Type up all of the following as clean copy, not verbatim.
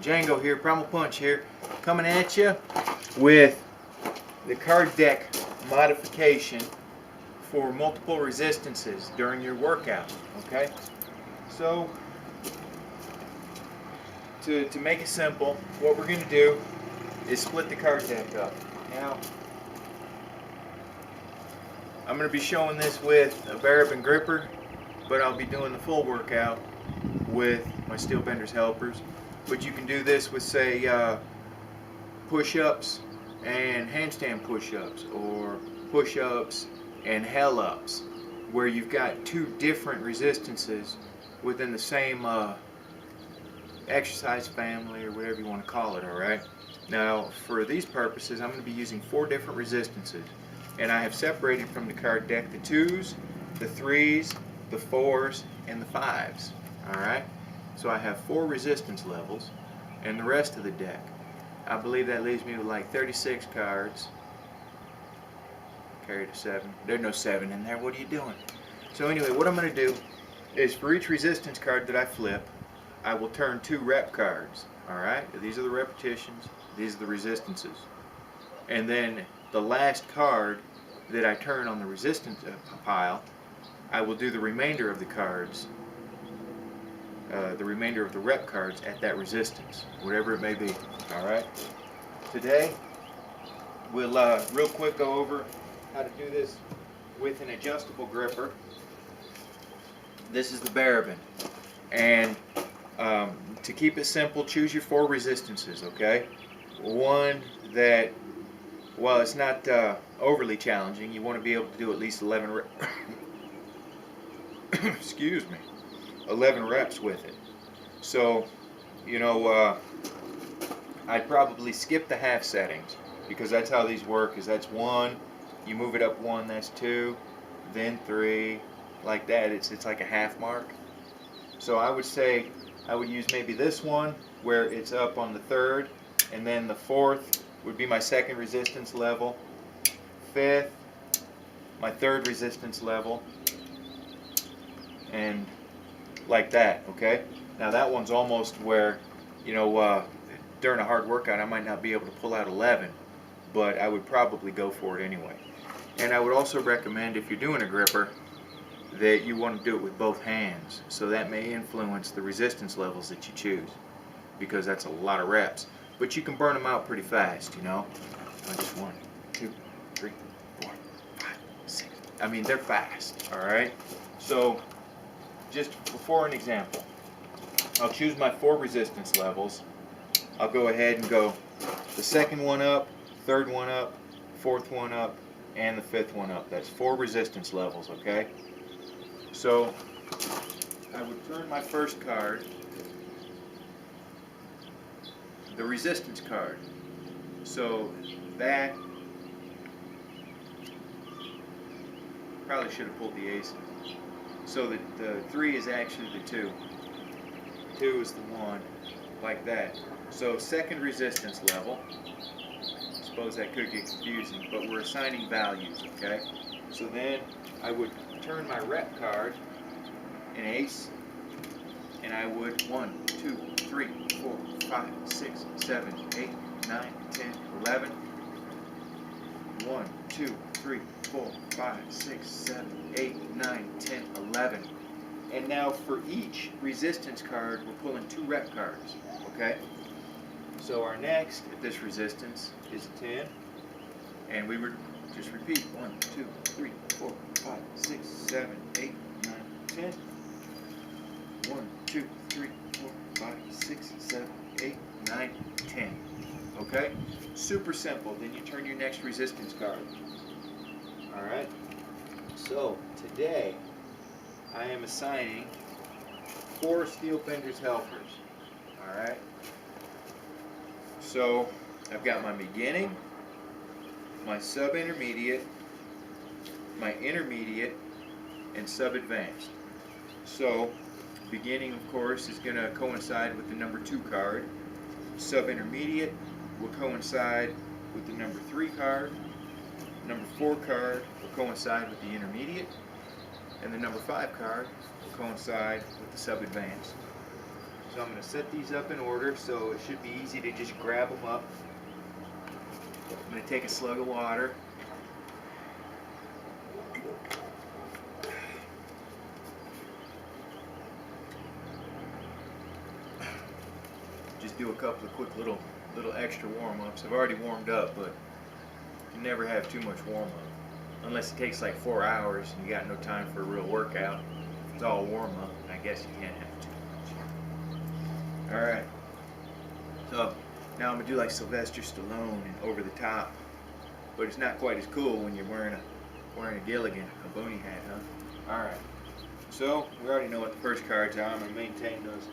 Django here, Primal Punch here, coming at you with the card deck modification for multiple resistances during your workout. Okay, so to make it simple, what we're going to do is split the card deck up. Now, I'm going to be showing this with a Barabin gripper, but I'll be doing the full workout with my Steel Benders helpers. But you can do this with, say, push-ups and handstand push-ups, or push-ups and hell-ups, where you've got two different resistances within the same exercise family, or whatever you want to call it. Alright, now for these purposes I'm going to be using 4 different resistances, and I have separated from the card deck the 2s, the 3s, the 4s, and the 5s. Alright, so I have 4 resistance levels, and the rest of the deck, I believe that leaves me with like 36 cards. Carried a 7. There's no 7 in there. What are you doing? So anyway, what I'm going to do is, for each resistance card that I flip, I will turn 2 rep cards. Alright, these are the repetitions, these are the resistances. And then the last card that I turn on the resistance pile, I will do the remainder of the cards, the remainder of the rep cards at that resistance, whatever it may be. Alright, today we'll real quick go over how to do this with an adjustable gripper. This is the Barabin, and to keep it simple, choose your 4 resistances, okay? One that, while it's not overly challenging, you want to be able to do at least 11 excuse me, 11 reps with it. So, you know, I'd probably skip the half settings, because that's how these work. Is that's 1, you move it up 1, that's 2, then 3, like that. It's like a half mark. So I would say I would use maybe this one where it's up on the 3rd, and then the 4th would be my 2nd resistance level, 5th my 3rd resistance level, and like that. Okay, now that one's almost where, you know, during a hard workout I might not be able to pull out 11, but I would probably go for it anyway. And I would also recommend, if you're doing a gripper, that you want to do it with both hands, so that may influence the resistance levels that you choose, because that's a lot of reps, but you can burn them out pretty fast, you know. Just 1, 2, 3, 4, 5, 6. I mean, they're fast. Alright, so just for an example, I'll choose my 4 resistance levels. I'll go ahead and go the 2nd one up, 3rd one up, 4th one up, and the 5th one up. That's 4 resistance levels, okay? So I would turn my first card, the resistance card. So that, probably should have pulled the aces. So the 3 is actually the 2. 2 is the 1, like that. So 2nd resistance level. Suppose that could get confusing, but we're assigning values, okay? So then I would turn my rep card, an ace, and I would 1, 2, 3, 4, 5, 6, 7, 8, 9, 10, 11. 1, 2, 3, 4, 5, 6, 7, 8, 9, 10, 11. And now for each resistance card, we're pulling 2 rep cards, okay? So our next at this resistance is a 10, and we would just repeat 1, 2, 3, 4, 5, 6, 7, 8, 9, 10. 1, 2, 3, 4, 5, 6, 7, 8, 9, 10. Okay? Super simple. Then you turn your next resistance card. Alright? So today I am assigning 4 Steel Benders helpers. Alright? So I've got my beginning, my sub-intermediate, my intermediate, and sub-advanced. So beginning, of course, is going to coincide with the number 2 card. Sub-intermediate will coincide with the number 3 card. Number 4 card will coincide with the intermediate. And the number 5 card will coincide with the sub-advanced. So I'm going to set these up in order so it should be easy to just grab them up. I'm going to take a slug of water. Just do a couple of quick little extra warm-ups. I've already warmed up, but you never have too much warm-up. Unless it takes like 4 hours and you got no time for a real workout. If it's all warm-up, I guess you can't have too much. Alright. So now I'm going to do like Sylvester Stallone and over the top. But it's not quite as cool when you're wearing a Gilligan, a boonie hat, huh? Alright. So we already know what the first cards are. I'm going to maintain those.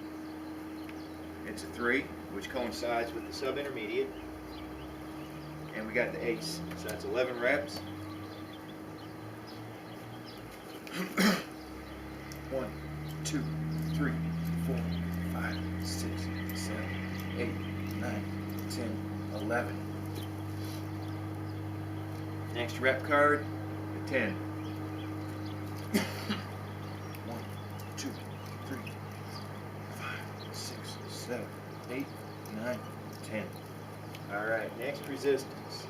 It's a 3, which coincides with the sub-intermediate. And we got the ace. So that's 11 reps. 1, 2, 3, 4, 5, 6, 7, 8, 9, 10, 11. Next rep card, a 10. 1, 2, 3, 5, 6, 7, 8, 9, 10. Alright, next resistance.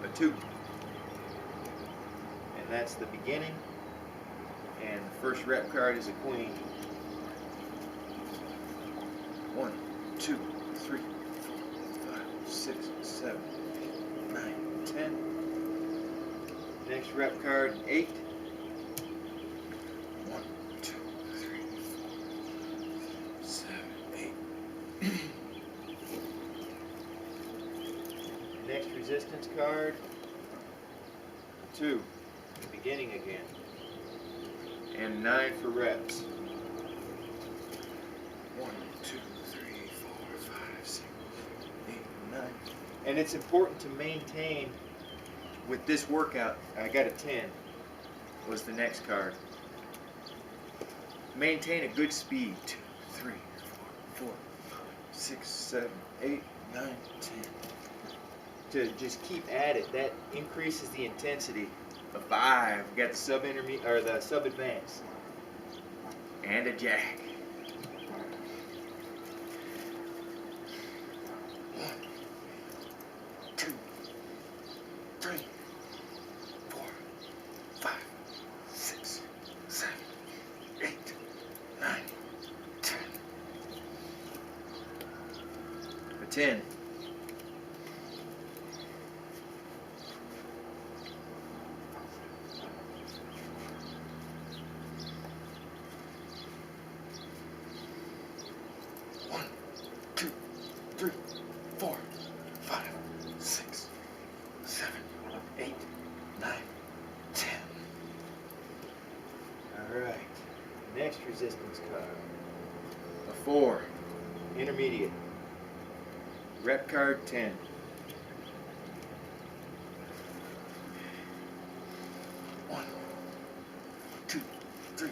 A 2. And that's the beginning. And the first rep card is a queen. 1, 2, 3, 4, 5, 6, 7, 9, 10. Next rep card, 8. 1, 2, 3, 4, 7, 8. Next resistance card, 2. Beginning again. And 9 for reps. 1, 2, 3, 4, 5, 6, 8, 9. And it's important to maintain with this workout. I got a 10. Was the next card. Maintain a good speed. 2, 3, 4, 5, 6, 7, 8, 9, 10. To just keep at it. That increases the intensity. A 5. We got the sub-intermediate or the sub-advance. And a jack. 1, 2, 3, 4, 5, 6, 7, 8, 9, 10. A 10. 1, 2, 3, 4, 5, 6, 7, 8, 9, 10. Alright. Next resistance card. A 4. Intermediate. Rep card 10. 1, 2, 3,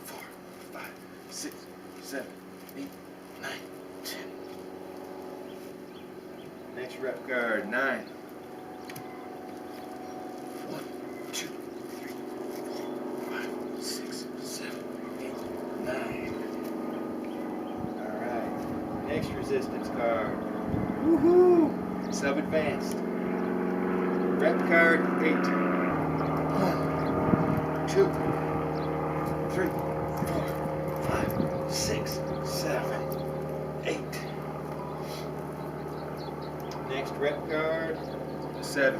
4, 5, 6, 7, 8, 9, 10. Next rep card, 9. 1, 2, 3, 4, 5, 6, 7, 8, 9. Alright. Next resistance card. Woohoo! Sub-advanced. Rep card, 8. 1, 2, 3, 4, 5, 6, 7, 8. Next rep card, 7.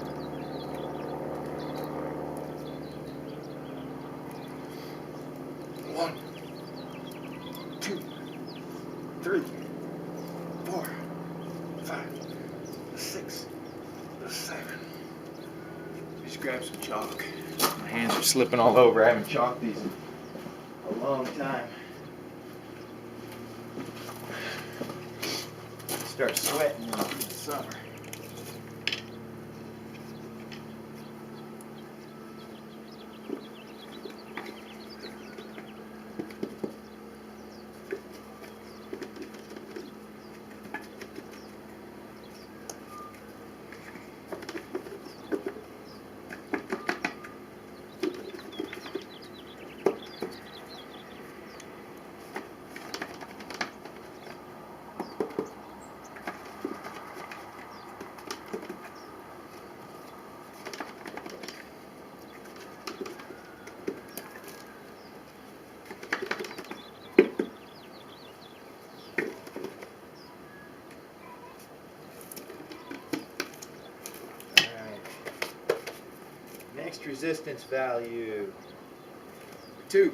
1, 2, 3, 4, 5, 6, 7. Just grab some chalk. My hands are slipping all over. I haven't chalked these in a long time. Start sweating in the summer. Next resistance value. 2.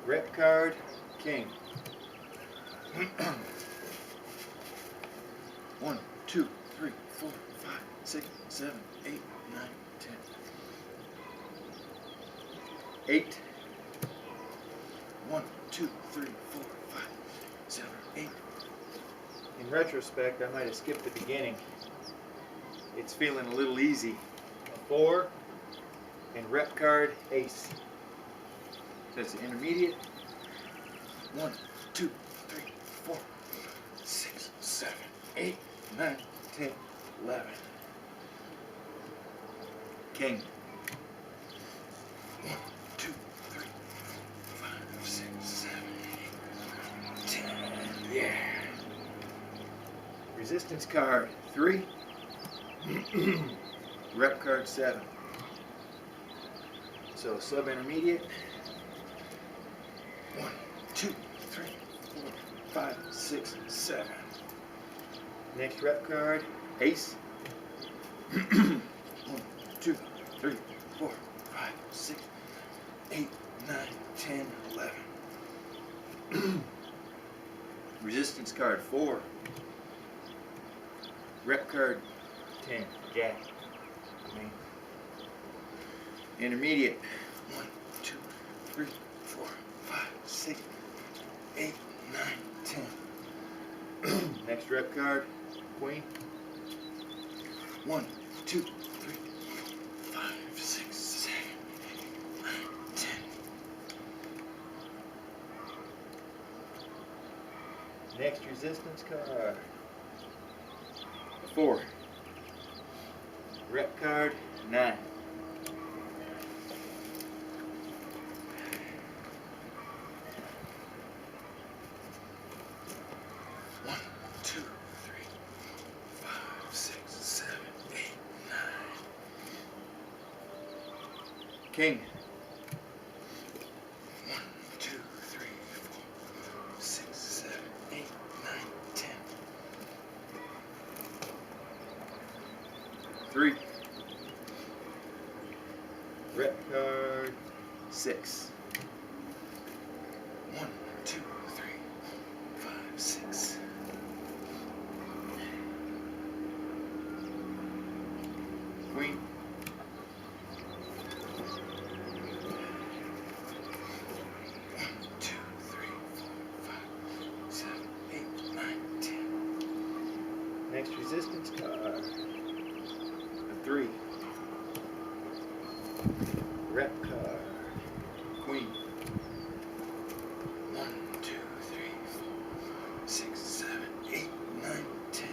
Rep card, king. 1, 2, 3, 4, 5, 6, 7, 8, 9, 10. 8. 1, 2, 3, 4, 5, 7, 8. In retrospect, I might have skipped the beginning. It's feeling a little easy. A 4 and rep card ace. That's the intermediate. 1, 2, 3, 4, 6, 7, 8, 9, 10, 11. King. 1, 2, 3, 4, 5, 6, 7, 8, 10. Yeah. Resistance card 3. Rep card 7. So sub intermediate. 1, 2, 3, 4, 5, 6, 7. Next rep card, ace. 1, 2, 3, 4, 5, 6, 8, 9, 10, 11. Resistance card 4. Rep card 10, jack. Intermediate. 1, 2, 3, 4, 5, 6, 8, 9, 10. Next rep card, queen. 1, 2, 3, 5, 6, 7, 8, 9, 10. Next resistance card, 4. Rep card 9. 1, 2, 3, 5, 6, 7, 8, 9. King. 1, 2, 3, 4, 6, 7, 8, 9, 10. 3. Rep card 6. 1, 2, 3, 5, 6. Queen. 1, 2, 3, 4, 5, 7, 8, 9, 10. Next resistance card. 3. Rep card. Queen. 1, 2, 3, 4, 6, 7, 8, 9, 10.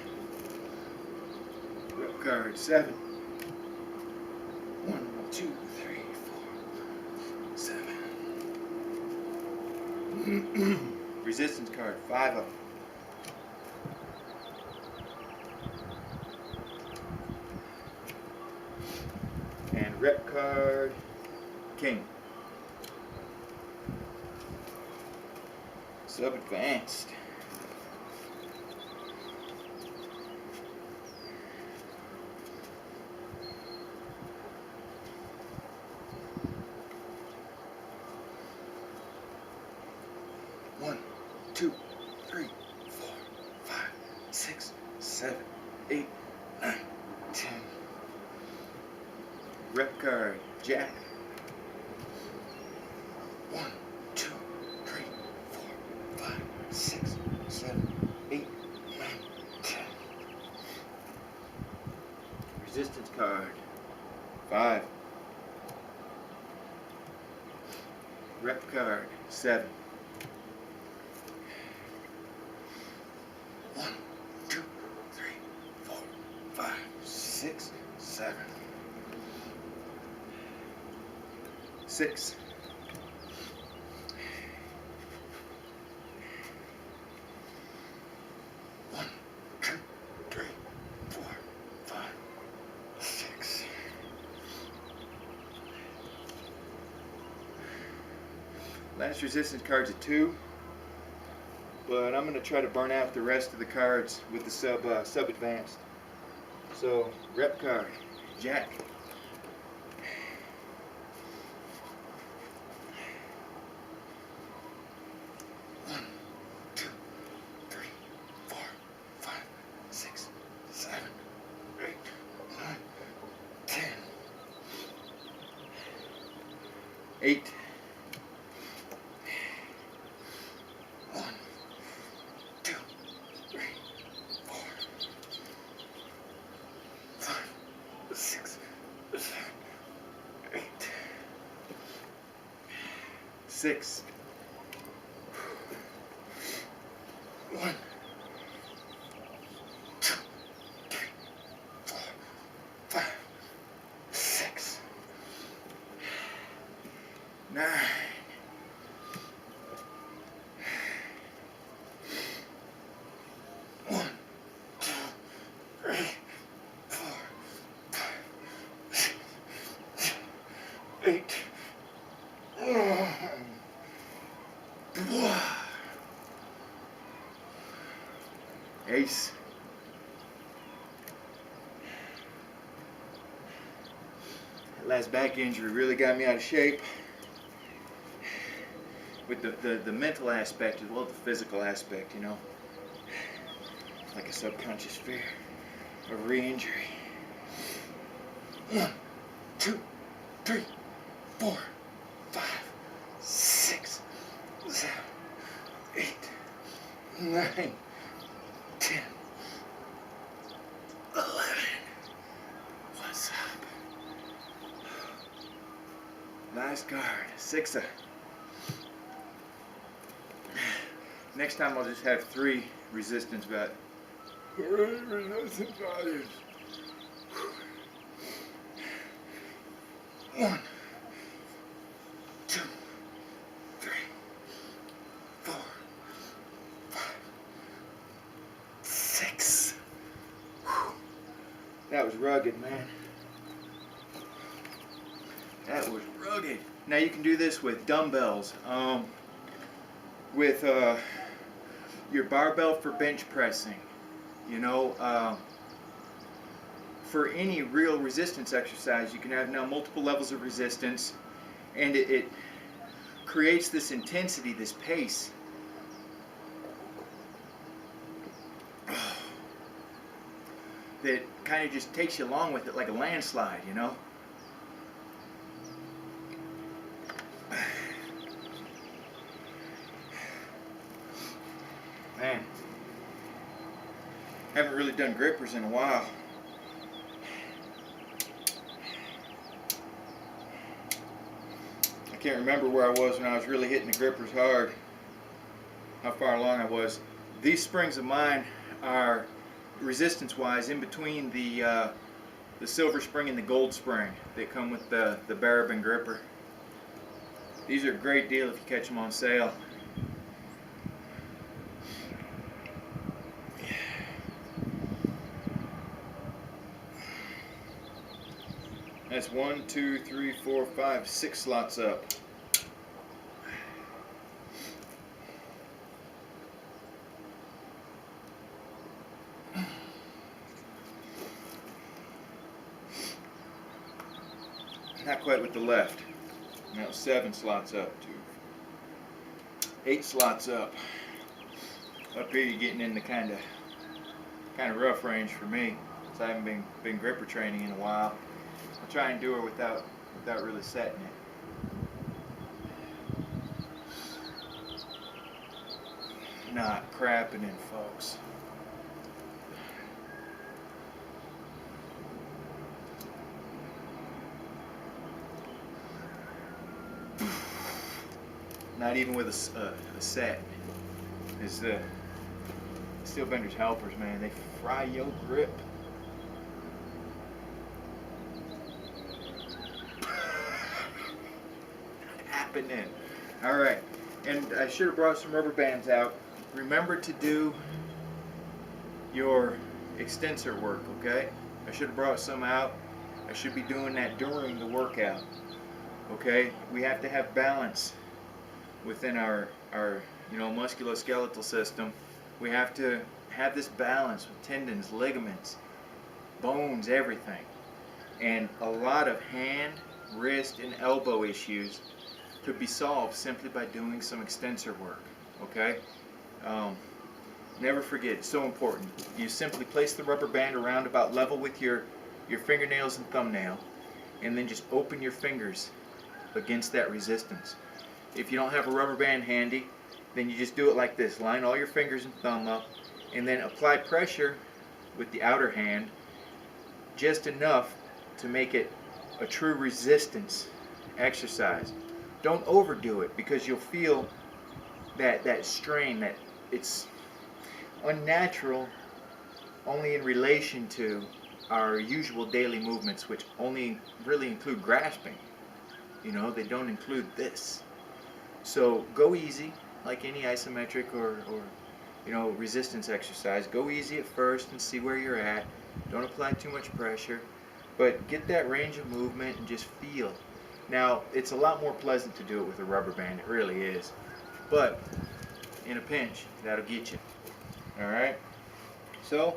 Rep card 7. 1, 2, 3, 4, 7. Resistance card 5 of them. And rep card king. Sub advanced. One, 2, 3, 4, 5, 6, 7, 8, 9, 10. Rep card, jack. 1, 2, 3, 4, 5, 6, 7, 8, 9, 10. Resistance card, 5. Rep card, 7. 1, 2, 3, 4, 5, 6, 7. 6. 1, 2, 3, 4, 5, 6. Last resistance card's a 2, but I'm going to try to burn out the rest of the cards with the sub advanced. So rep card, jack. 8. 1, 2, 3, 4, 5, 6, 7, 8. 6. 1, 2, 3, 4, 5, 6, 9. 1, 2, 3, 4, 5, 6, 8. Ace. That last back injury really got me out of shape. With the mental aspect as well as the physical aspect, you know. Like a subconscious fear of re-injury. 1, 2, 3, 4, 5, 6, 7, 8, 9, 10, 11. What's up? Nice guard. 6. Next time I'll just have 3 resistance values. 3 resistance values. 1, 2, 3, 4, 5, 6. That was rugged, man. That was rugged. Now you can do this with dumbbells. With your barbell for bench pressing. You know, for any real resistance exercise, you can have now multiple levels of resistance, and it creates this intensity, this pace. That kind of just takes you along with it like a landslide, you know? Man, haven't really done grippers in a while. I can't remember where I was when I was really hitting the grippers hard, how far along I was. These springs of mine are resistance-wise in between the silver spring and the gold spring. They come with the Barabin gripper. These are a great deal if you catch them on sale. That's 1, 2, 3, 4, 5, 6 slots up. Not quite with the left. Now 7 slots up. 8 slots up. Up here you're getting in the kind of rough range for me, since I haven't been gripper training in a while. I'll try and do it without really setting it. Not crapping in, folks. Not even with a set. It's the Steel Benders helpers, man. They fry your grip. Happening. All right, and I should have brought some rubber bands out. Remember to do your extensor work, okay? I should have brought some out. I should be doing that during the workout, okay? We have to have balance within our musculoskeletal system. We have to have this balance with tendons, ligaments, bones, everything. And a lot of hand, wrist, and elbow issues could be solved simply by doing some extensor work, okay? Never forget, it's so important. You simply place the rubber band around about level with your fingernails and thumbnail, and then just open your fingers against that resistance. If you don't have a rubber band handy, then you just do it like this. Line all your fingers and thumb up, and then apply pressure with the outer hand, just enough to make it a true resistance exercise. Don't overdo it, because you'll feel that strain, that it's unnatural only in relation to our usual daily movements, which only really include grasping. You know, they don't include this. So go easy, like any isometric or you know, resistance exercise. Go easy at first and see where you're at. Don't apply too much pressure, but get that range of movement and just feel. Now, it's a lot more pleasant to do it with a rubber band. It really is. But in a pinch, that'll get you. All right. So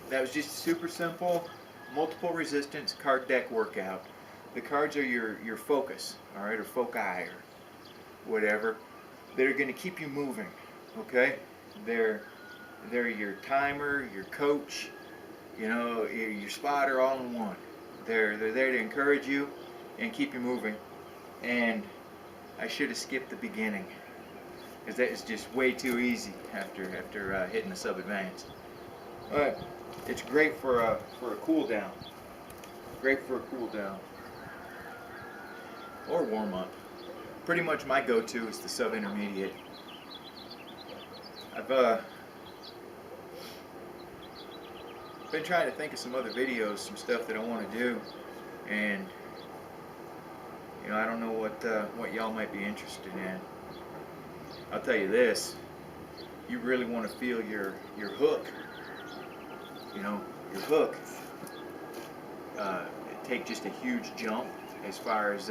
that was just a super simple multiple resistance card deck workout. The cards are your focus, all right, or foci, or whatever. They're going to keep you moving. Okay. They're your timer, your coach, you know, your spotter, all in one. They're there to encourage you and keep you moving. And I should have skipped the beginning, because that is just way too easy after hitting the sub-advanced. But it's great for a cool down. Great for a cool down or warm up. Pretty much my go-to is the sub-intermediate. I've been trying to think of some other videos, some stuff that I want to do, and you know, I don't know what y'all might be interested in. I'll tell you this: you really want to feel your hook. You know, your hook. Take just a huge jump as far as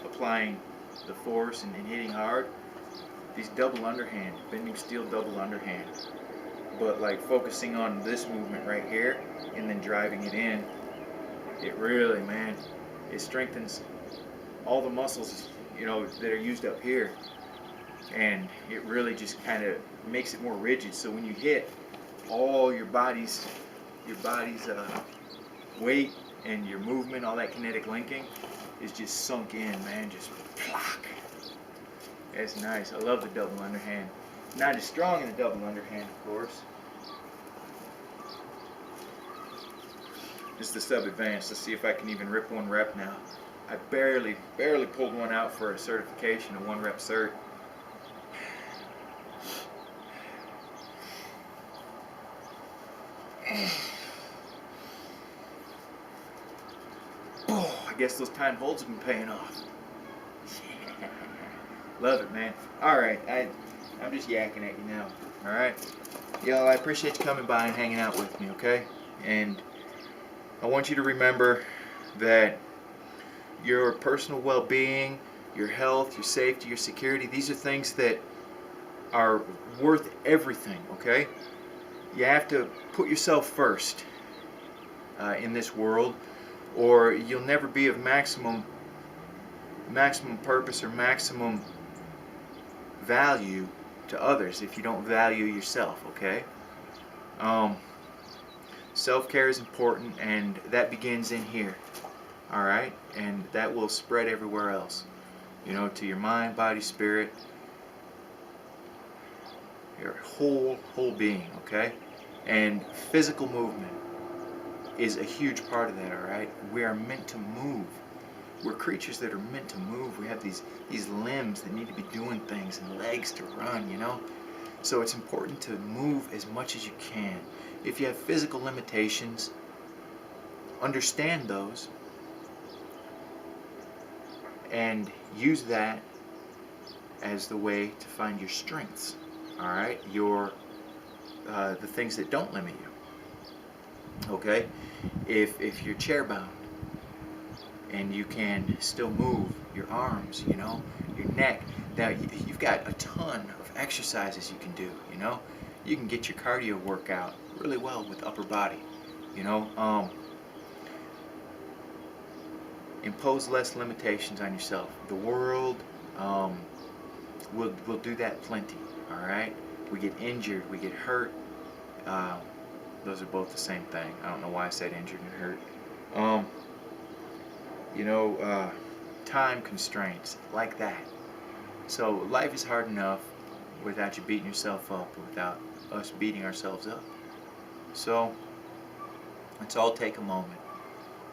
applying the force and hitting hard. These double underhand, bending steel double underhand, but like focusing on this movement right here and then driving it in. It really, man, it strengthens all the muscles, you know, that are used up here, and it really just kind of makes it more rigid. So when you hit, all your body's weight and your movement, all that kinetic linking is just sunk in, man. Just plock. That's nice. I love the double underhand. Not as strong in the double underhand, of course. This is the sub-advanced. Let's see if I can even rip one rep now. I barely pulled one out for a certification, a 1-rep cert. Oh, I guess those time holds have been paying off. Yeah. Love it, man. Alright, I'm just yakking at you now. Alright? Y'all, I appreciate you coming by and hanging out with me, okay? And I want you to remember that your personal well-being, your health, your safety, your security, these are things that are worth everything, okay? You have to put yourself first in this world, or you'll never be of maximum purpose or maximum value to others if you don't value yourself, okay? Self-care is important, and that begins in here, all right? And that will spread everywhere else, you know, to your mind, body, spirit, your whole being, okay? And physical movement is a huge part of that, all right? We are meant to move. We're creatures that are meant to move. We have these limbs that need to be doing things and legs to run, you know? So it's important to move as much as you can. If you have physical limitations, understand those and use that as the way to find your strengths, all right? The things that don't limit you, okay? If you're chair bound and you can still move your arms, you know, your neck, now you've got a ton of exercises you can do, you know? You can get your cardio workout really well with upper body, you know? Impose less limitations on yourself. The world will do that plenty, all right? We get injured, we get hurt. Those are both the same thing. I don't know why I said injured and hurt. You know, time constraints like that. So life is hard enough without you beating yourself up, or without us beating ourselves up. So let's all take a moment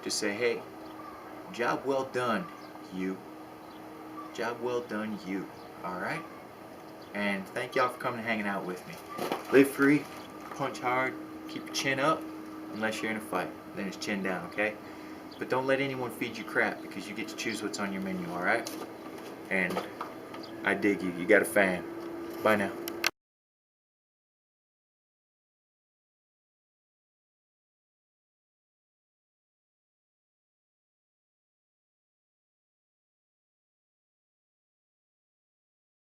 to say, hey, job well done, you. Job well done, you. Alright? And thank y'all for coming and hanging out with me. Live free, punch hard, keep your chin up, unless you're in a fight. Then it's chin down, okay? But don't let anyone feed you crap, because you get to choose what's on your menu, alright? And I dig you. You got a fan. Bye now.